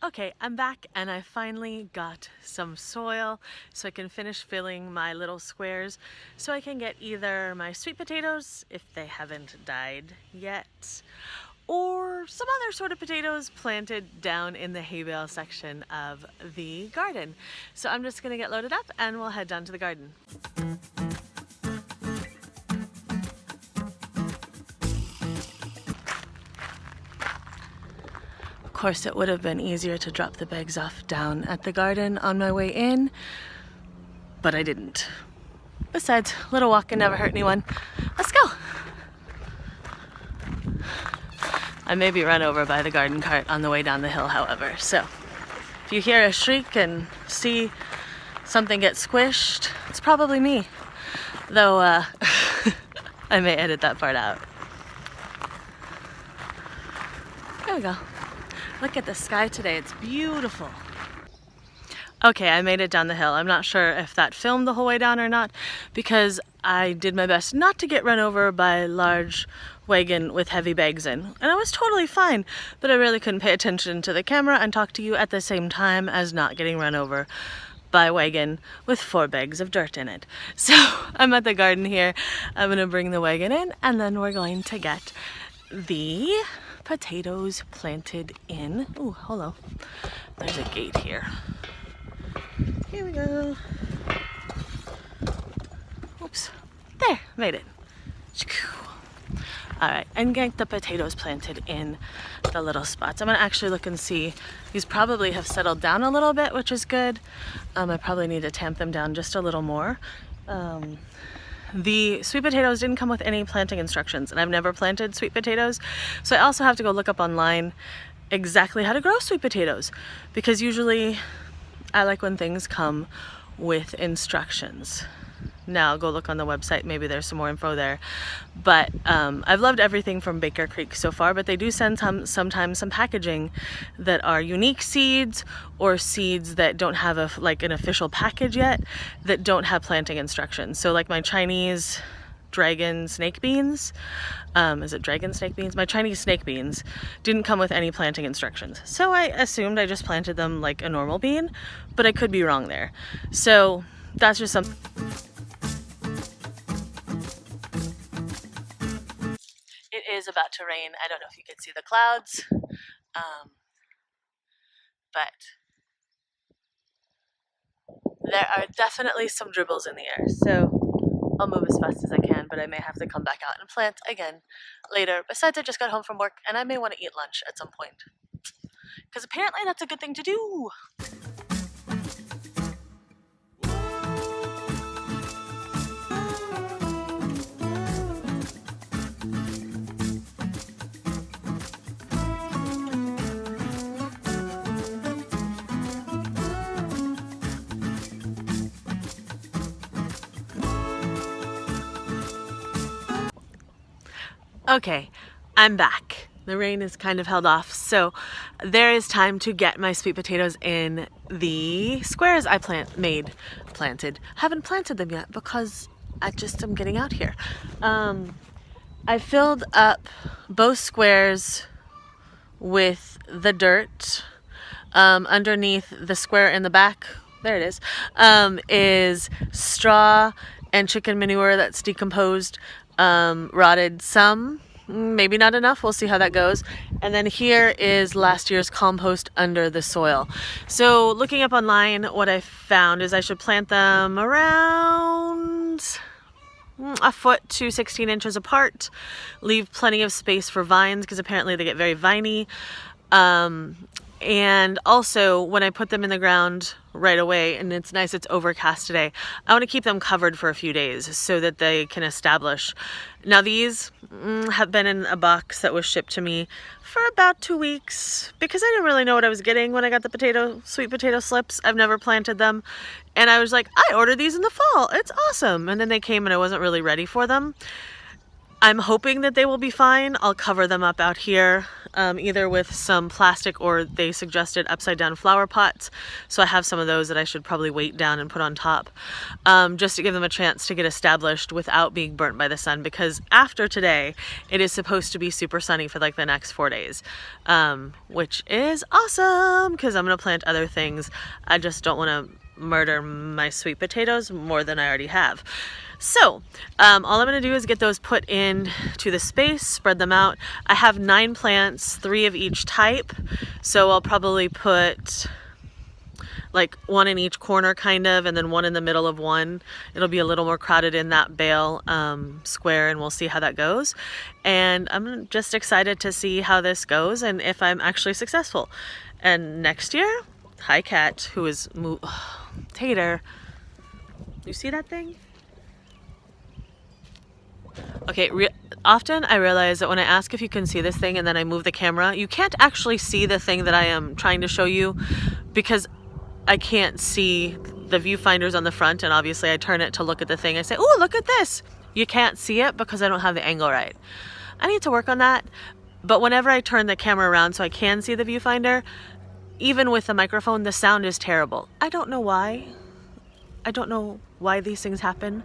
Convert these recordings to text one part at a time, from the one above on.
Okay, I'm back and I finally got some soil so I can finish filling my little squares so I can get either my sweet potatoes, if they haven't died yet, or some other sort of potatoes planted down in the hay bale section of the garden. So I'm just gonna get loaded up and we'll head down to the garden. Of course, it would have been easier to drop the bags off down at the garden on my way in, but I didn't. Besides, a little walk can never hurt anyone. Let's go. I may be run over by the garden cart on the way down the hill, however, so if you hear a shriek and see something get squished, it's probably me. Though, I may edit that part out. There we go. Look at the sky today, it's beautiful. Okay, I made it down the hill. I'm not sure if that filmed the whole way down or not because I did my best not to get run over by a large wagon with heavy bags in. And I was totally fine, but I really couldn't pay attention to the camera and talk to you at the same time as not getting run over by a wagon with 4 bags of dirt in it. So I'm at the garden here. I'm gonna bring the wagon in and then we're going to get the potatoes planted in. Oh, hello. There's a gate here. Here we go. Oops. There, made it. All right, and get the potatoes planted in the little spots. I'm gonna actually look and see. These probably have settled down a little bit, which is good. I probably need to tamp them down just a little more. The sweet potatoes didn't come with any planting instructions, and I've never planted sweet potatoes, so I also have to go look up online exactly how to grow sweet potatoes, because usually I like when things come with instructions. Now I'll go look on the website, maybe there's some more info there. But I've loved everything from Baker Creek so far, but they do send sometimes some packaging that are unique seeds or seeds that don't have an official package yet, that don't have planting instructions. So like my Chinese dragon snake beans, is it dragon snake beans? My Chinese snake beans didn't come with any planting instructions. So I assumed I just planted them like a normal bean, but I could be wrong there. So that's just something. It is about to rain. I don't know if you can see the clouds, but there are definitely some dribbles in the air. So I'll move as fast as I can, but I may have to come back out and plant again later. Besides, I just got home from work and I may want to eat lunch at some point, because apparently that's a good thing to do. Okay, I'm back. The rain is kind of held off, so there is time to get my sweet potatoes in the squares I planted. Haven't planted them yet because I just am getting out here. I filled up both squares with the dirt. Underneath the square in the back, there it is straw and chicken manure that's decomposed. Rotted some, maybe not enough, we'll see how that goes. And then here is last year's compost under the soil. So looking up online, what I found is I should plant them around a foot to 16 inches apart, leave plenty of space for vines because apparently they get very viney. And also when I put them in the ground right away, and it's nice it's overcast today, I want to keep them covered for a few days so that they can establish. Now these have been in a box that was shipped to me for about 2 weeks because I didn't really know what I was getting when I got the sweet potato slips. I've never planted them, and I was like, I ordered these in the fall, it's awesome. And then they came and I wasn't really ready for them. I'm hoping that they will be fine. I'll cover them up out here either with some plastic or they suggested upside down flower pots. So I have some of those that I should probably weight down and put on top, just to give them a chance to get established without being burnt by the sun, because after today it is supposed to be super sunny for like the next 4 days, which is awesome because I'm gonna plant other things. I just don't want to murder my sweet potatoes more than I already have. So all I'm going to do is get those put in to the space, spread them out. I have 9 plants, 3 of each type, so I'll probably put like 1 in each corner kind of, and then 1 in the middle of one. It'll be a little more crowded in that bale square, and we'll see how that goes. And I'm just excited to see how this goes and if I'm actually successful. And next year, hi cat, who is Tater, you see that thing? Okay, often I realize that when I ask if you can see this thing and then I move the camera, you can't actually see the thing that I am trying to show you because I can't see the viewfinders on the front, and obviously I turn it to look at the thing. I say, oh, look at this. You can't see it because I don't have the angle right. I need to work on that, but whenever I turn the camera around so I can see the viewfinder, even with the microphone, the sound is terrible. I don't know why. I don't know why these things happen.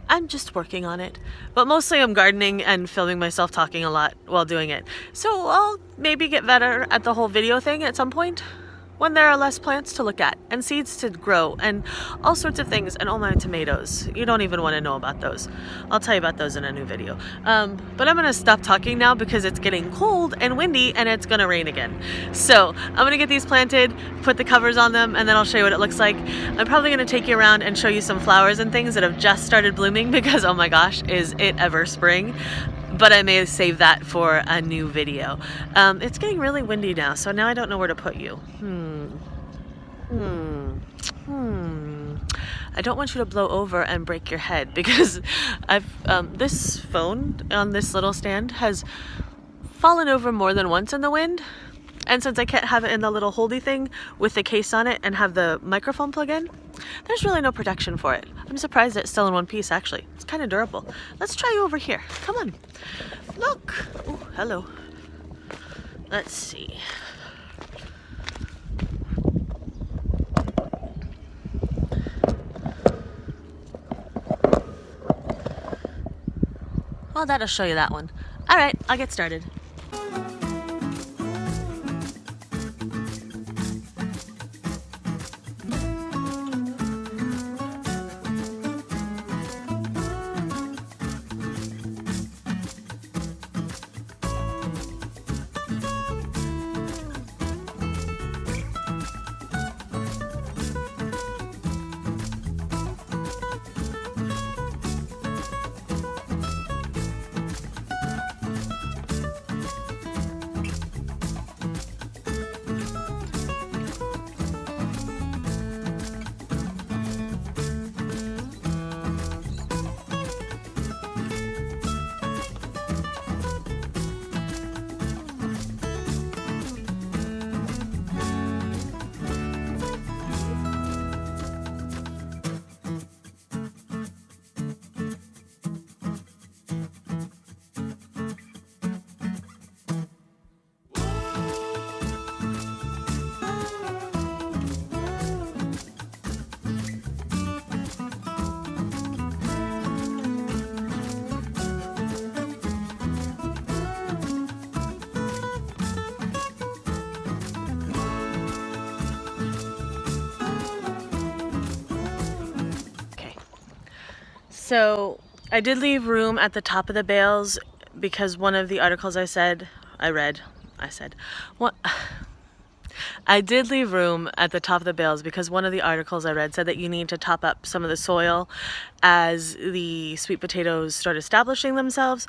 I'm just working on it. But mostly I'm gardening and filming myself talking a lot while doing it. So I'll maybe get better at the whole video thing at some point when there are less plants to look at and seeds to grow and all sorts of things. And oh, my tomatoes. You don't even want to know about those. I'll tell you about those in a new video. But I'm going to stop talking now because it's getting cold and windy and it's going to rain again. So I'm going to get these planted, put the covers on them, and then I'll show you what it looks like. I'm probably going to take you around and show you some flowers and things that have just started blooming because, oh my gosh, is it ever spring? But I may save that for a new video. It's getting really windy now, so now I don't know where to put you. I don't want you to blow over and break your head because this phone on this little stand has fallen over more than once in the wind. And since I can't have it in the little holdy thing with the case on it and have the microphone plug in, there's really no protection for it. I'm surprised it's still in one piece, actually. It's kind of durable. Let's try you over here. Come on. Look. Oh, hello. Let's see. Well, that'll show you that one. All right, I'll get started. So I did leave room at the top of the bales because one of the articles I did leave room at the top of the bales because one of the articles I read said that you need to top up some of the soil as the sweet potatoes start establishing themselves.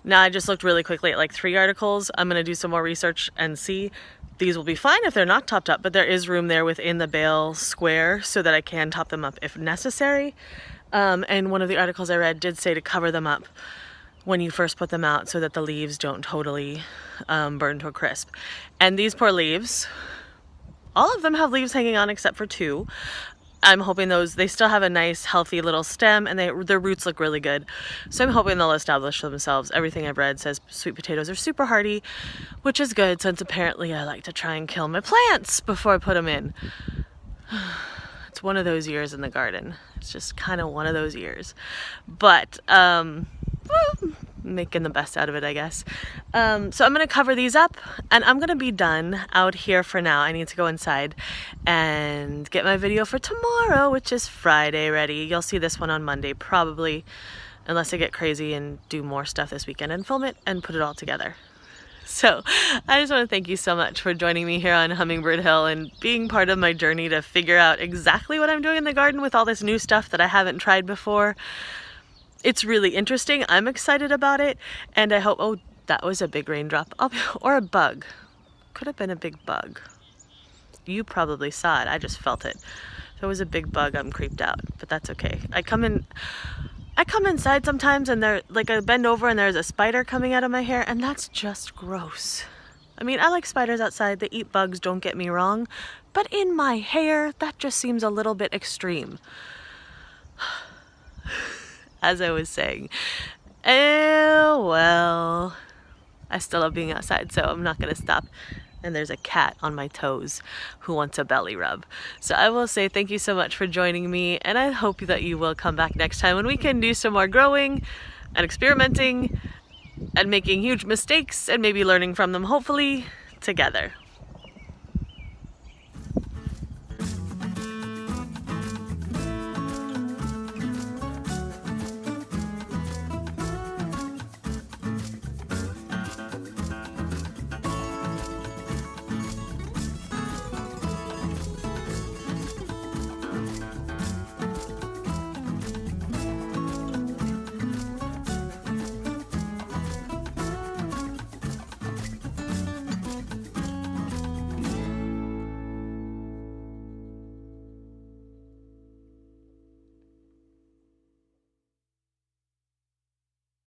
Now I just looked really quickly at like 3 articles. I'm going to do some more research and see. These will be fine if they're not topped up, but there is room there within the bale square so that I can top them up if necessary. And one of the articles I read did say to cover them up when you first put them out so that the leaves don't totally burn to a crisp. And these poor leaves, all of them have leaves hanging on except for 2. I'm hoping they still have a nice healthy little stem, and their roots look really good. So I'm hoping they'll establish themselves. Everything I've read says sweet potatoes are super hardy, which is good since apparently I like to try and kill my plants before I put them in. It's one of those years in the garden. It's just kind of one of those years. But, well, making the best out of it, I guess. So I'm going to cover these up, and I'm going to be done out here for now. I need to go inside and get my video for tomorrow, which is Friday, ready. You'll see this one on Monday, probably, unless I get crazy and do more stuff this weekend and film it and put it all together. So I just want to thank you so much for joining me here on Hummingbird Hill and being part of my journey to figure out exactly what I'm doing in the garden with all this new stuff that I haven't tried before. It's really interesting. I'm excited about it, and I hope, oh, that was a big raindrop. Or a bug. Could have been a big bug. You probably saw it. I just felt it. If it was a big bug, I'm creeped out, but that's okay. I come inside sometimes, and I bend over and there's a spider coming out of my hair, and that's just gross. I mean, I like spiders outside. They eat bugs, don't get me wrong, but in my hair, that just seems a little bit extreme. As I was saying, well, I still love being outside, so I'm not gonna stop. And there's a cat on my toes who wants a belly rub. So I will say thank you so much for joining me, and I hope that you will come back next time when we can do some more growing and experimenting and making huge mistakes and maybe learning from them, hopefully together.